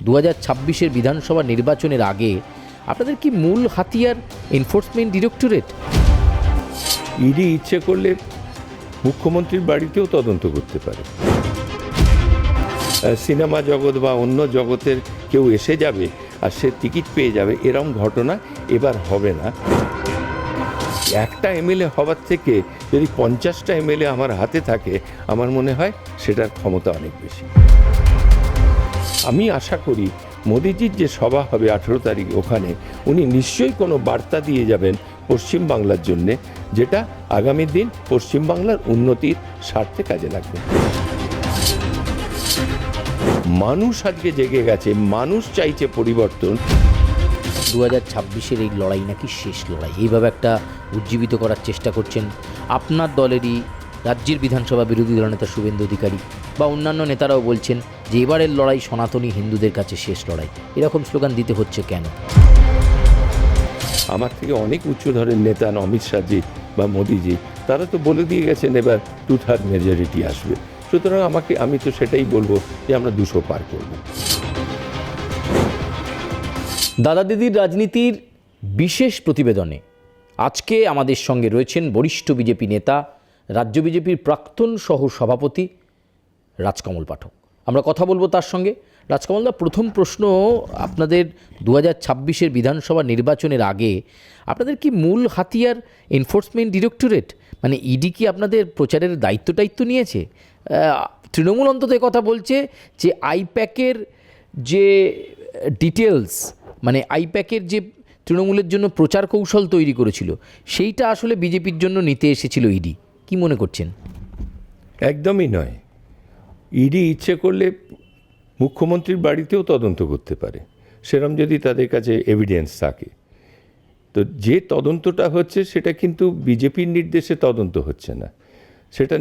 2026-এর বিধানসভা নির্বাচনের আগে আপনাদের কি মূল হাতিয়ার এনফোর্সমেন্ট ডিরেক্টরেট? ইডি ইচ্ছে করলে মুখ্যমন্ত্রীর বাড়িতেও তদন্ত করতে পারে। সিনেমা জগৎ বা অন্য জগতের কেউ এসে যাবে আর সে টিকিট পেয়ে যাবে, এরকম ঘটনা এবার হবে না। একটা এমএলএ হওয়ার থেকে যদি 50টা এমএলএ আমার হাতে থাকে, আমার মনে হয় সেটার ক্ষমতা অনেক বেশি। আমি আশা করি মোদিজির যে সভা হবে 18 তারিখ, ওখানে উনি নিশ্চয়ই কোনো বার্তা দিয়ে যাবেন পশ্চিমবাংলার জন্যে, যেটা আগামী দিন পশ্চিমবাংলার উন্নতির স্বার্থে কাজে লাগবে। মানুষ আজকে জেগে গেছে, মানুষ চাইছে পরিবর্তন। 2026-এর এই লড়াই নাকি শেষ লড়াই, এইভাবে একটা উজ্জীবিত করার চেষ্টা করছেন আপনার দলেরই রাজ্যের বিধানসভা বিরোধী দলনেতা শুভেন্দু অধিকারী, বা অন্যান্য নেতারাও বলছেন যে এবারের লড়াই সনাতনী হিন্দুদের কাছে শেষ লড়াই। এরকম স্লোগান দিতে হচ্ছে কেন? আমার থেকে অনেক উচ্চ ধরনের নেতা অমিত শাহজি বা মোদিজি, তারা তো বলে দিয়ে গেছেন এবার 2/3 মেজরিটি আসবে। সুতরাং আমি তো সেটাই বলবো যে আমরা 200 পার করব। দাদা দিদির রাজনীতির বিশেষ প্রতিবেদনে আজকে আমাদের সঙ্গে রয়েছেন বরিষ্ঠ বিজেপি নেতা, রাজ্য বিজেপির প্রাক্তন সহ সভাপতি রাজকমল পাঠক। আমরা কথা বলবো তার সঙ্গে। রাজকমলদা, প্রথম প্রশ্ন, আপনাদের 2026-এর বিধানসভা নির্বাচনের আগে আপনাদের কি মূল হাতিয়ার এনফোর্সমেন্ট ডিরেক্টরেট, মানে ইডি কি আপনাদের প্রচারের দায়িত্ব নিয়েছে? তৃণমূল অন্তত কথা বলছে যে আইপ্যাকের যে ডিটেলস, মানে আইপ্যাকের যে তৃণমূলের জন্য প্রচার কৌশল তৈরি করেছিল, সেইটা আসলে বিজেপির জন্য নিতে এসেছিল ইডি। কি মনে করছেন? একদমই নয়। ইডি ইচ্ছে করলে মুখ্যমন্ত্রীর বাড়িতেও তদন্ত করতে পারে, সেরকম যদি তাদের কাছে এভিডেন্স থাকে। তো যে তদন্তটা হচ্ছে সেটা কিন্তু বিজেপির নির্দেশে তদন্ত হচ্ছে না, সেটা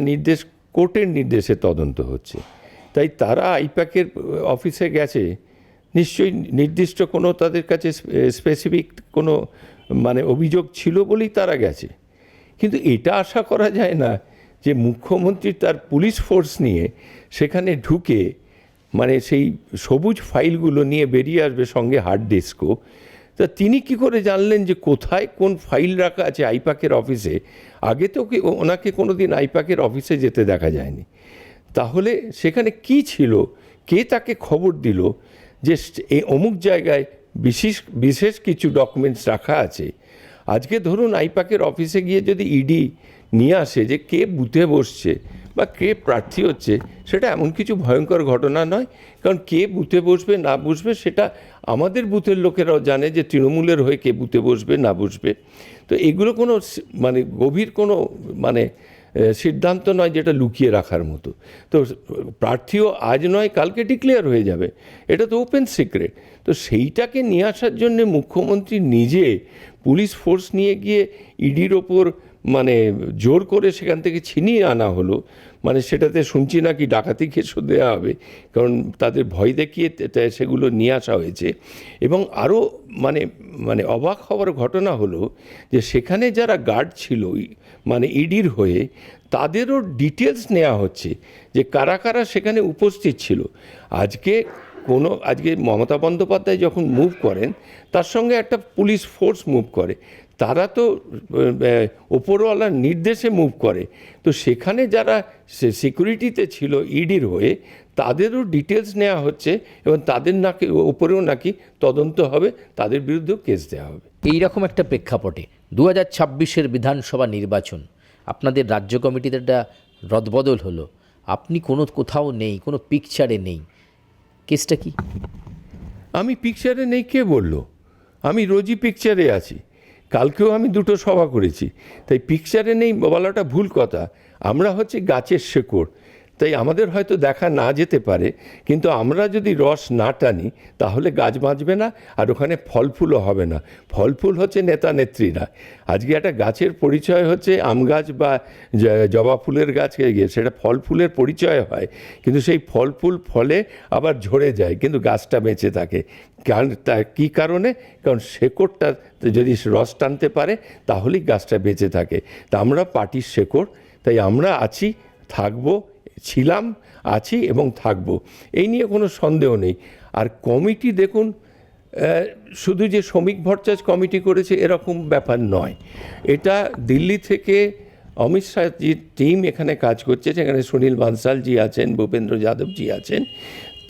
কোর্টের নির্দেশে তদন্ত হচ্ছে। তাই তারা আইপ্যাকের অফিসে গেছে, নিশ্চয়ই নির্দিষ্ট কোনো তাদের কাছে স্পেসিফিক কোনো অভিযোগ ছিল বলেই তারা গেছে। কিন্তু এটা আশা করা যায় না যে মুখ্যমন্ত্রী তার পুলিশ ফোর্স নিয়ে সেখানে ঢুকে সেই সবুজ ফাইলগুলো নিয়ে বেরিয়ে আসবে, সঙ্গে হার্ড ডিস্কও। তা তিনি কি করে জানলেন যে কোথায় কোন ফাইল রাখা আছে আইপ্যাকের অফিসে? আগে তো ওনাকে কোনো দিন আইপ্যাকের অফিসে যেতে দেখা যায়নি। তাহলে সেখানে কি ছিল? কে তাকে খবর দিল যে এই অমুক জায়গায় বিশেষ কিছু ডকুমেন্টস রাখা আছে? আজকে ধরুন আইপ্যাকের অফিসে গিয়ে যদি ইডি নিয়ে আসে যে কে বুথে বসছে বা কে প্রার্থী হচ্ছে, সেটা এমন কিছু ভয়ঙ্কর ঘটনা নয়। কারণ কে বুথে বসবে না বসবে সেটা আমাদের বুথের লোকেরাও জানে, যে তৃণমূলের হয়ে কে বুথে বসবে না বসবে। তো এগুলো কোনো গভীর কোনো সিদ্ধান্ত নয় যেটা লুকিয়ে রাখার মতো। তো প্রার্থীও আজ নয় কালকে ডিক্লেয়ার হয়ে যাবে, এটা তো ওপেন সিক্রেট। তো সেইটাকে নিয়ে আসার জন্যে মুখ্যমন্ত্রী নিজে পুলিশ ফোর্স নিয়ে গিয়ে ইডির ওপর জোর করে সেখান থেকে ছিনিয়ে আনা হলো। সেটাতে শুনছি নাকি ডাকাতি কেসও দেওয়া হবে, কারণ তাদের ভয় দেখিয়ে সেগুলো নিয়ে আসা হয়েছে। এবং আরও অবাক হওয়ার ঘটনা হলো যে সেখানে যারা গার্ড ছিল ইডির হয়ে, তাদেরও ডিটেলস নেওয়া হচ্ছে যে কারা কারা সেখানে উপস্থিত ছিল। আজকে মমতা বন্দ্যোপাধ্যায় যখন মুভ করেন, তার সঙ্গে একটা পুলিশ ফোর্স মুভ করে, তারা তো ওপরওয়ালার নির্দেশে মুভ করে। তো সেখানে যারা সিকিউরিটিতে ছিল ইডির হয়ে, তাদেরও ডিটেলস নেওয়া হচ্ছে এবং তাদের উপরেও নাকি তদন্ত হবে, তাদের বিরুদ্ধেও কেস দেওয়া হবে। এইরকম একটা প্রেক্ষাপটে 2026-এর বিধানসভা নির্বাচন, আপনাদের রাজ্য কমিটিতে একটা রদবদল হলো, আপনি কোথাও নেই, কোনো পিকচারে নেই, কেসটা কি? আমি পিকচারে নেই কে বলল? আমি রোজই পিকচারে আছি। কালকেও আমি 2টো সভা করেছি। তাই পিকচারে নেই বলাটা ভুল কথা। আমরা হচ্ছে গাছের শেকড়, তাই আমাদের হয়তো দেখা না যেতে পারে, কিন্তু আমরা যদি রস না টানি তাহলে গাছ বাঁচবে না, আর ওখানে ফল ফুলও হবে না। ফল ফুল হচ্ছে নেতা নেত্রীরা। আজকে একটা গাছের পরিচয় হচ্ছে আম গাছ বা জবা ফুলের গাছ, সেটা ফল ফুলের পরিচয় হয়, কিন্তু সেই ফল ফুল ফলে আবার ঝরে যায়, কিন্তু গাছটা বেঁচে থাকে। কী কারণে? কারণ শেকড়টা যদি রস টানতে পারে তাহলেই গাছটা বেঁচে থাকে। তা আমরা পার্টির শেকড়, তাই আমরা আছি, থাকবো, ছিলাম, আছি এবং থাকবো, এই নিয়ে কোনো সন্দেহ নেই। আর কমিটি দেখুন, শুধু যে শ্রমিক ভট্টাচার্য কমিটি করেছে এরকম ব্যাপার নয়। এটা দিল্লি থেকে অমিত শাহজির টিম এখানে কাজ করছে, সেখানে সুনীল বানসালজি আছেন, ভূপেন্দ্র যাদবজি আছেন,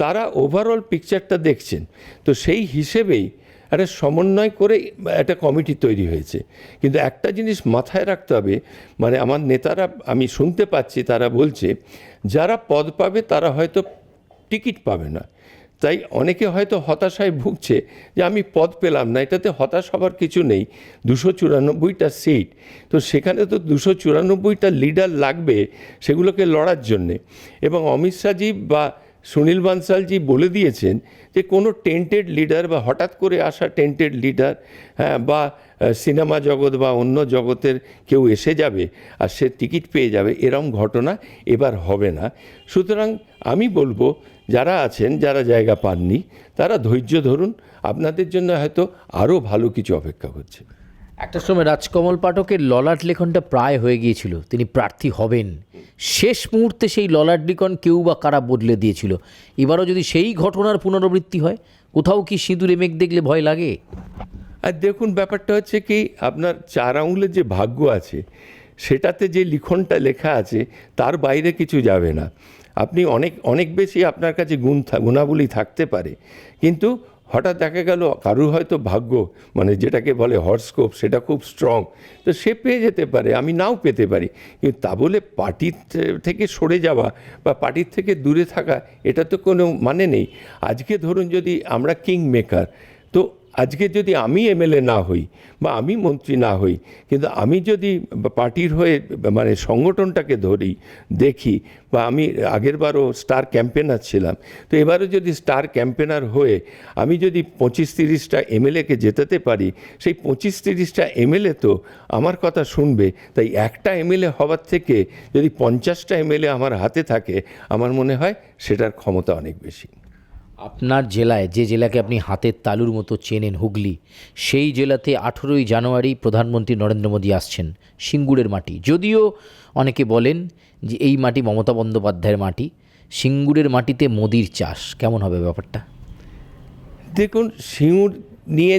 তারা ওভারঅল পিকচারটা দেখছেন। তো সেই হিসেবেই একটা সমন্বয় করে একটা কমিটি তৈরি হয়েছে। কিন্তু একটা জিনিস মাথায় রাখতে হবে, মানে আমার নেতারা, আমি শুনতে পাচ্ছি তারা বলছে যারা পদ পাবে তারা হয়তো টিকিট পাবে না। তাই অনেকে হয়তো হতাশায় ভুগছে যে আমি পদ পেলাম না। এটাতে হতাশ হবার কিছু নেই। 294টা সিট, তো সেখানে তো 294টা লিডার লাগবে সেগুলোকে লড়ার জন্যে। এবং অমিত শাহজি বা সুনীল বানসালজি বলে দিয়েছেন যে কোনো টেন্টেড লিডার বা হঠাৎ করে আসা টেন্টেড লিডার, হ্যাঁ, বা সিনেমা জগৎ বা অন্য জগতের কেউ এসে যাবে আর সে টিকিট পেয়ে যাবে, এরম ঘটনা এবার হবে না। সুতরাং আমি বলবো যারা আছেন, যারা জায়গা পাননি, তারা ধৈর্য ধরুন, আপনাদের জন্য হয়তো আরও ভালো কিছু অপেক্ষা করছে। একটা সময় রাজকমল পাঠকের ললাট লেখনটা প্রায় হয়ে গিয়েছিল, তিনি প্রার্থী হবেন। শেষ মুহূর্তে সেই ললাট লিখন কেউ বা কারা বদলে দিয়েছিল। এবারও যদি সেই ঘটনার পুনরাবৃত্তি হয়, কোথাও কি সিঁদুরে মেঘ দেখলে ভয় লাগে? আর দেখুন, ব্যাপারটা হচ্ছে কি, আপনার 4 আঙুলের যে ভাগ্য আছে সেটাতে যে লিখনটা লেখা আছে তার বাইরে কিছু যাবে না। আপনি অনেক অনেক বেশি আপনার কাছে গুণাবলী থাকতে পারে, কিন্তু হঠাৎ দেখা গেল কারুর হয়তো ভাগ্য, মানে যেটাকে বলে হরস্কোপ, সেটা খুব স্ট্রং, তো সে পেয়ে যেতে পারে, আমি নাও পেতে পারি। কিন্তু তা বলে পার্টির থেকে সরে যাওয়া বা পার্টির থেকে দূরে থাকা, এটা তো কোনো মানে নেই। আজকে ধরুন যদি আমরা কিং মেকার, তো আজকে যদি আমি এমএলএ না হই বা আমি মন্ত্রী না হই, কিন্তু আমি যদি পার্টির হয়ে মানে সংগঠনটাকে ধরি, দেখি, বা আমি আগেরবারও স্টার ক্যাম্পেনার ছিলাম, তো এবারও যদি স্টার ক্যাম্পেনার হয়ে আমি যদি 25-30টা এমএলএকে জেতাতে পারি, সেই 25-30টা এমএলএ তো আমার কথা শুনবে। তাই একটা এমএলএ হওয়ার থেকে যদি 50টা এমএলএ আমার হাতে থাকে, আমার মনে হয় সেটার ক্ষমতা অনেক বেশি। আপনার জেলায়, যে জেলাকে আপনি হাতের তালুর মতো চেনেন, হুগলি, সেই জেলাতে 18ই জানুয়ারি প্রধানমন্ত্রী নরেন্দ্র মোদী আসছেন। সিঙ্গুরের মাটি, যদিও অনেকে বলেন যে এই মাটি মমতা বন্দ্যোপাধ্যায়ের মাটি, সিঙ্গুরের মাটিতে মোদির চাষ, কেমন হবে ব্যাপারটা? দেখুন, সিঙ্গুর নিয়ে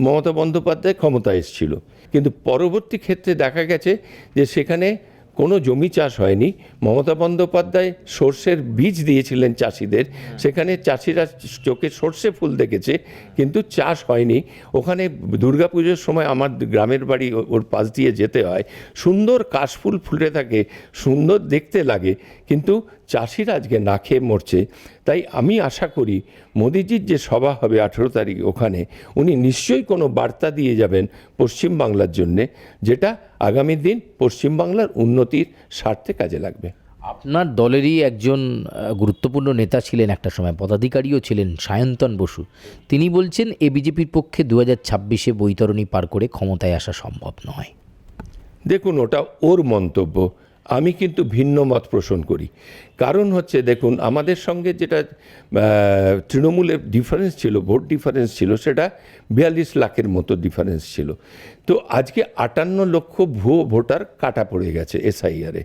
মমতা বন্দ্যোপাধ্যায় ক্ষমতা এসেছিল, কিন্তু পরবর্তী ক্ষেত্রে দেখা গেছে যে সেখানে কোনো জমি চাষ হয়নি। মমতা বন্দ্যোপাধ্যায় সর্ষের বীজ দিয়েছিলেন চাষিদের, সেখানে চাষিরা চোখে সর্ষে ফুল দেখেছে, কিন্তু চাষ হয়নি। ওখানে দুর্গাপুজোর সময় আমার গ্রামের বাড়ি, ওর পাশ দিয়ে যেতে হয়, সুন্দর কাশফুল ফুলে থাকে, সুন্দর দেখতে লাগে, কিন্তু চাষিরা আজকে না খেয়ে মরছে। তাই আমি আশা করি মোদিজির যে সভা হবে 18 তারিখ, ওখানে উনি নিশ্চয়ই কোনো বার্তা দিয়ে যাবেন পশ্চিমবাংলার জন্যে, যেটা আগামী দিন পশ্চিমবাংলার উন্নতির স্বার্থে কাজে লাগবে। আপনার দলেরই একজন গুরুত্বপূর্ণ নেতা ছিলেন একটা সময়, পদাধিকারীও ছিলেন, সায়ন্তন বসু, তিনি বলছেন এ বিজেপির পক্ষে 2026-এ বৈতরণী পার করে ক্ষমতায় আসা সম্ভব নয়। দেখুন, ওটা ওর মন্তব্য, আমি কিন্তু ভিন্ন মত পোষণ করি। কারণ হচ্ছে, দেখুন, আমাদের সঙ্গে যেটা তৃণমূলের ডিফারেন্স ছিল, ভোট ডিফারেন্স ছিল, সেটা 42 লাখের মতো ডিফারেন্স ছিল। তো আজকে 58 লক্ষ ভুয়ো ভোটার কাটা পড়ে গেছে এসআইআরে,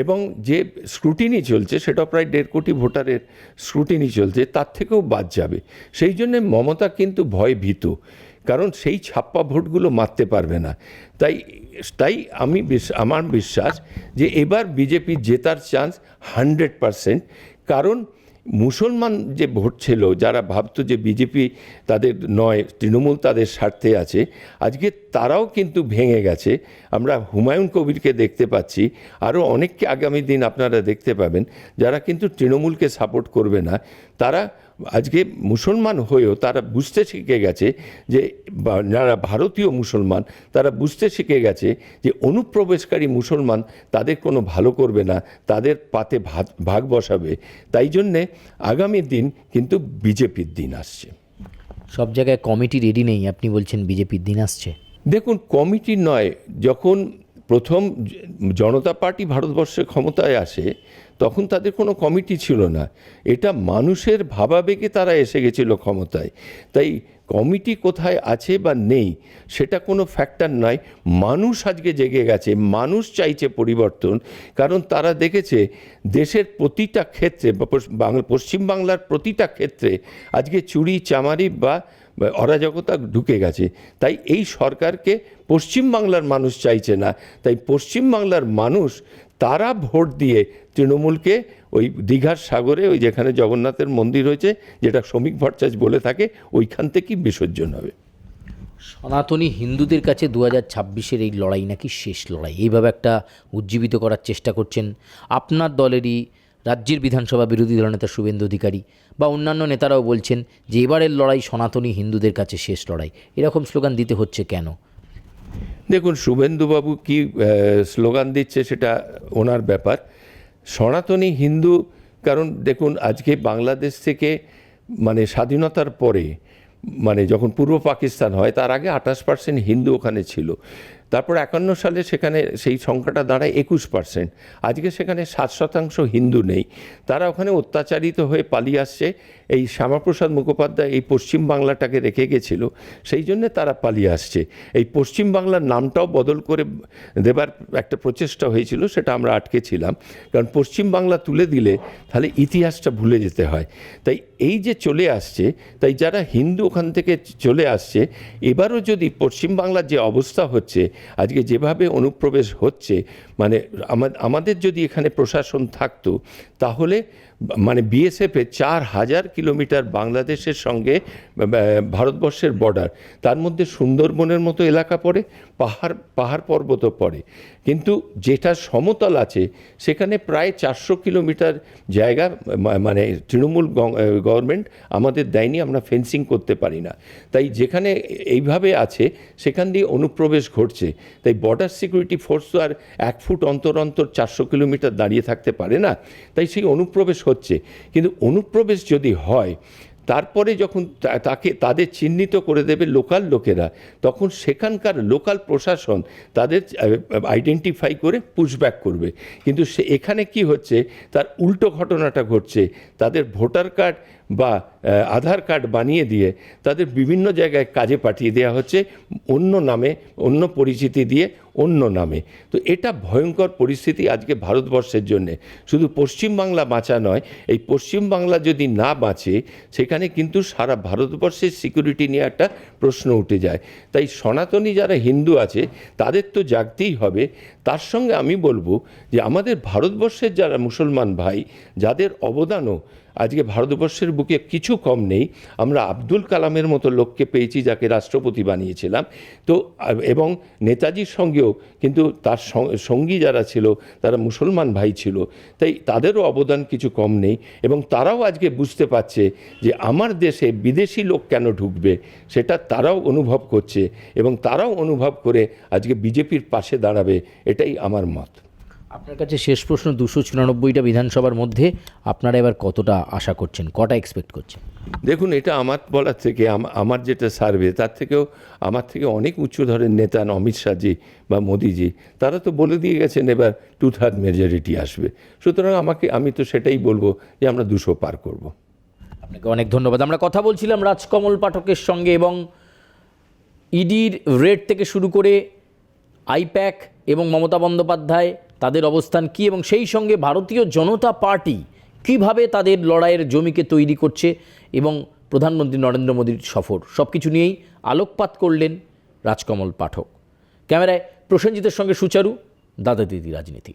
এবং যে স্ক্রুটিনি চলছে সেটা প্রায় 1.5 কোটি ভোটারের স্ক্রুটিনি চলছে, তার থেকেও বাদ যাবে। সেই জন্যে মমতা কিন্তু ভয় ভীত, কারণ সেই ছাপ্পা ভোটগুলো মারতে পারবে না। তাই আমার বিশ্বাস যে এবার বিজেপি জেতার চান্স 100%। কারণ মুসলমান যে ভোট ছিল, যারা ভাবতো যে বিজেপি তাদের নয়, তৃণমূল তাদের স্বার্থে আছে, আজকে তারাও কিন্তু ভেঙে গেছে। আমরা হুমায়ুন কবিরকে দেখতে পাচ্ছি, আরও অনেককে আগামী দিন আপনারা দেখতে পাবেন, যারা কিন্তু তৃণমূলকে সাপোর্ট করবে না। তারা আজকে মুসলমান হয়েও তারা বুঝতে শিখে গেছে যে, যারা ভারতীয় মুসলমান, তারা বুঝতে শিখে গেছে যে অনুপ্রবেশকারী মুসলমান তাদের কোনো ভালো করবে না, তাদের পাতে ভাগ বসাবে। তাই জন্যে আগামী দিন কিন্তু বিজেপির দিন আসছে। সব জায়গায় কমিটি রেডি নেই, আপনি বলছেন বিজেপির দিন আসছে। দেখুন, কমিটি নয়, যখন প্রথম জনতা পার্টি ভারতবর্ষে ক্ষমতায় আসে, তখন তাদের কোনো কমিটি ছিল না, এটা মানুষের ভাবাবেগে তারা এসে গেছিল ক্ষমতায়। তাই কমিটি কোথায় আছে বা নেই সেটা কোনো ফ্যাক্টর নয়, মানুষ আজকে জেগে গেছে, মানুষ চাইছে পরিবর্তন। কারণ তারা দেখেছে দেশের প্রতিটা ক্ষেত্রে পশ্চিমবাংলার প্রতিটা ক্ষেত্রে আজকে চুরি চামারি বা অরাজকতা ঢুকে গেছে। তাই এই সরকারকে পশ্চিমবাংলার মানুষ চাইছে না। তাই পশ্চিমবাংলার মানুষ তারা ভোট দিয়ে তৃণমূলকে ওই দীঘার সাগরে, ওই যেখানে জগন্নাথের মন্দির রয়েছে, যেটা শ্রমিক ভট্টাচার্য বলে থাকে, ওইখান থেকেই বিসর্জন হবে। সনাতনী হিন্দুদের কাছে 2026-এর এই লড়াই নাকি শেষ লড়াই, এইভাবে একটা উজ্জীবিত করার চেষ্টা করছেন আপনার দলেরই রাজ্যের বিধানসভা বিরোধী দলনেতা শুভেন্দু অধিকারী, বা অন্যান্য নেতারাও বলছেন যে এবারের লড়াই সনাতনী হিন্দুদের কাছে শেষ লড়াই। এরকম স্লোগান দিতে হচ্ছে কেন? দেখুন, শুভেন্দুবাবু কি স্লোগান দিচ্ছে সেটা ওনার ব্যাপার। সনাতনী হিন্দু, কারণ দেখুন আজকে বাংলাদেশ থেকে মানে স্বাধীনতার পরে, মানে যখন পূর্ব পাকিস্তান হয় তার আগে 28% হিন্দু ওখানে ছিল। তারপর 51 সালে সেখানে সেই সংখ্যাটা দাঁড়ায় 21%। আজকে সেখানে 7% হিন্দু নেই। তারা ওখানে অত্যাচারিত হয়ে পালিয়ে আসছে। এই শ্যামাপ্রসাদ মুখোপাধ্যায় এই পশ্চিমবাংলাটাকে রেখে গেছিল, সেই জন্যে তারা পালিয়ে আসছে। এই পশ্চিমবাংলার নামটাও বদল করে দেবার একটা প্রচেষ্টা হয়েছিল, সেটা আমরা আটকে ছিলাম। কারণ পশ্চিমবাংলা তুলে দিলে তাহলে ইতিহাসটা ভুলে যেতে হয়। তাই এই যে চলে আসছে, তাই যারা হিন্দু ওখান থেকে চলে আসছে, এবারও যদি পশ্চিমবাংলার যে অবস্থা হচ্ছে, আজকে যেভাবে অনুপ্রবেশ হচ্ছে, মানে আমাদের যদি এখানে প্রশাসন থাকতো তাহলে মানে বিএসএফের 4000 কিলোমিটার বাংলাদেশের সঙ্গে ভারতবর্ষের বর্ডার, তার মধ্যে সুন্দরবনের মতো এলাকা পড়ে, পাহাড় পর্বতও পড়ে। কিন্তু যেটা সমতল আছে সেখানে প্রায় 400 কিলোমিটার জায়গা মানে তৃণমূল গভর্নমেন্ট আমাদের দেয়নি, আমরা ফেন্সিং করতে পারি না। তাই যেখানে এইভাবে আছে সেখান দিয়ে অনুপ্রবেশ ঘটছে। তাই বর্ডার সিকিউরিটি ফোর্স তো আর 1 ফুট অন্তর অন্তর 400 কিলোমিটার দাঁড়িয়ে থাকতে পারে না। তাই সেই অনুপ্রবেশ হচ্ছে। কিন্তু অনুপ্রবেশ যদি হয়, তারপরে যখন তাদের চিহ্নিত করে দেবে লোকাল লোকেরা, তখন সেখানকার লোকাল প্রশাসন তাদের আইডেন্টিফাই করে পুশব্যাক করবে। কিন্তু এখানে কি হচ্ছে, তার উল্টো ঘটনাটা ঘটছে। তাদের ভোটার কার্ড বা আধার কার্ড বানিয়ে দিয়ে তাদের বিভিন্ন জায়গায় কাজে পাঠিয়ে দেওয়া হচ্ছে, অন্য নামে, অন্য পরিচিতি দিয়ে, অন্য নামে। তো এটা ভয়ঙ্কর পরিস্থিতি আজকে ভারতবর্ষের জন্যে। শুধু পশ্চিমবাংলা বাঁচা নয়, এই পশ্চিমবাংলা যদি না বাঁচে সেখানে কিন্তু সারা ভারতবর্ষের সিকিউরিটি নিয়ে একটা প্রশ্ন উঠে যায়। তাই সনাতনী যারা হিন্দু আছে তাদের তো জাগতেই হবে। তার সঙ্গে আমি বলবো যে আমাদের ভারতবর্ষের যারা মুসলমান ভাই, যাদের অবদানও আজকে ভারতবর্ষের বুকে কিছু কম নেই। আমরা আব্দুল কালামের মতো লোককে পেয়েছি যাকে রাষ্ট্রপতি বানিয়েছিলাম। তো এবং নেতাজির সঙ্গেও কিন্তু তার সঙ্গী যারা ছিল তারা মুসলমান ভাই ছিল। তাই তাদেরও অবদান কিছু কম নেই। এবং তারাও আজকে বুঝতে পারছে যে আমার দেশে বিদেশি লোক কেন ঢুকবে, সেটা তারাও অনুভব করছে। এবং তারাও অনুভব করে আজকে বিজেপির পাশে দাঁড়াবে, এটাই আমার মত। আপনার কাছে শেষ প্রশ্ন, 294টা বিধানসভার মধ্যে আপনারা এবার কতটা আশা করছেন, কটা এক্সপেক্ট করছেন? দেখুন, এটা আমার বলার থেকে, আমার যেটা সার্ভে, তার থেকেও আমার থেকে অনেক উচ্চ ধরনের নেতা অমিত শাহজি বা মোদিজি, তারা তো বলে দিয়ে গেছেন এবার 2/3 মেজরিটি আসবে। সুতরাং আমি তো সেটাই বলবো যে আমরা 200 পার করব। আপনাকে অনেক ধন্যবাদ। আমরা কথা বলছিলাম রাজকমল পাঠকের সঙ্গে, এবং ইডির রেড থেকে শুরু করে আইপ্যাক এবং মমতা বন্দ্যোপাধ্যায় তাদের অবস্থান কী, এবং সেই সঙ্গে ভারতীয় জনতা পার্টি কীভাবে তাদের লড়াইয়ের জমিকে তৈরি করছে, এবং প্রধানমন্ত্রী নরেন্দ্র মোদীর সফর, সব কিছু নিয়েই আলোকপাত করলেন রাজকমল পাঠক। ক্যামেরায় প্রসেনজিতের সঙ্গে সুচারু, দাদা দিদি রাজনীতি।